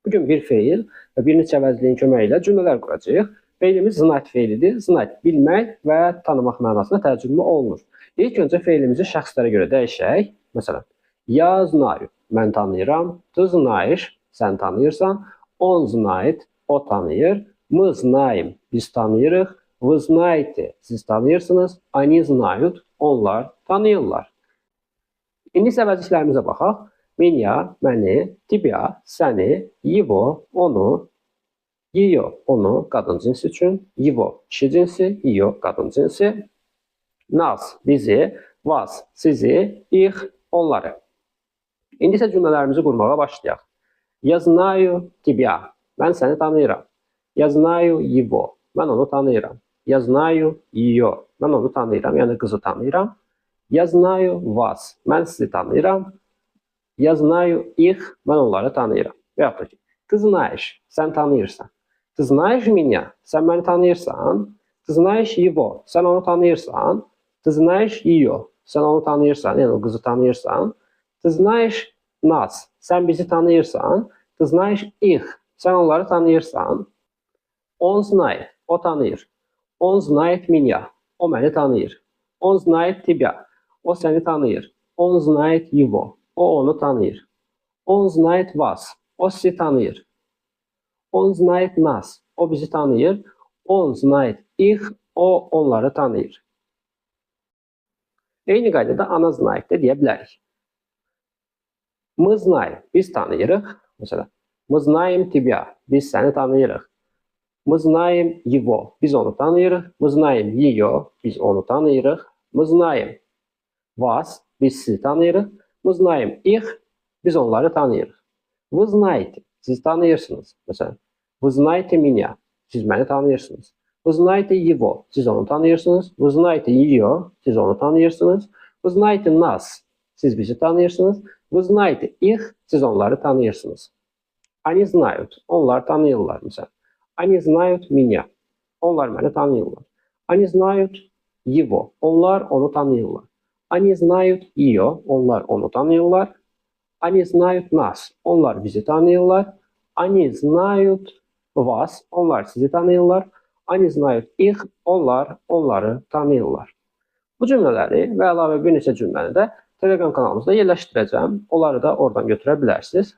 Bugün bir feil və bir neçə əvəzliyin köməyi ilə cümlələr quracağıq. Feilimiz znать feilidir. Znать bilmək və tanımaq mənasında tərcümə olunur. İlk öncə feilimizi şəxslərə görə dəyişək. Məsələn, я знаю, mən tanıyıram. Ты знаешь, sən tanıyırsan. Он знает, o tanıyır. Мы знаем, biz tanıyırıq. Вы знаете, siz tanıyırsınız. Они знают, onlar tanıyırlar. İndi isə əvəzliklərimizə baxaq. Меня, məni, тебя, səni, его, onu, ее, onu qadın cinsi üçün, его, kişi cinsi, ее, qadın cinsi, нас, bizi, вас, sizi, их, onları. İndi isə cümlələrimizi qurmağa başlayaq. Я знаю тебя, mən səni tanıyıram. Я знаю его, mən onu tanıyıram. Я знаю ее, mən onu tanıyıram, yəni qızı tanıyıram. Я знаю вас, mən sizi tanıyıram. Я знаю их, mən onları tanıyıram. Və yaxud da ki, ты знаешь, sən tanıyırsan. Ты знаешь меня, sən məni tanıyırsan. Ты знаешь его, sən onu tanıyırsan. Ты знаешь ее, sən onu tanıyırsan, yəni o qızı tanıyırsan. Ты знаешь нас, sən bizi tanıyırsan. Ты знаешь их, sən onları tanıyırsan. Он знает, o tanıyır. Он знает меня, o məni tanıyır. Он знает тебя, o səni tanıyır. Он знает его, o onu tanıyır. Он знает вас, o sizi tanıyır. Он знает нас, o bizi tanıyır. Он знает их, o onları tanıyır. Eyni qaydada ana знает də deyə bilərik. Мы знаем, biz tanıyırıq. Məsələn, мы знаем тебя, biz səni tanıyırıq. Мы знаем его, biz onu tanıyırıq. Мы знаем ее, biz onu tanıyırıq. Мы знаем вас, biz sizi tanıyırıq. Мы знаем их, biz onları tanıyırıq. Вы знаете, siz tanıyırsınız. Məsələn, вы знаете меня, siz məni tanıyırsınız. Вы знаете его, siz onu tanıyırsınız. Вы знаете ее, siz onu tanıyırsınız. Вы знаете нас, siz bizi tanıyırsınız. Вы знаете их, siz onları tanıyırsınız. Они знают, onlar tanıyırlar. Məsələn, они знают меня, onlar məni tanıyırlar. Они знают его, onlar onu tanıyırlar. Они знают ее, onlar onu tanıyırlar. Они знают нас, onlar bizi tanıyırlar. Они знают вас, onlar sizi tanıyırlar. Они знают их, onlar onları tanıyırlar. Bu cümlələri və əlavə bir neçə cümləni də Telegram kanalımızda yerləşdirəcəm. Onları da oradan götürə bilərsiniz.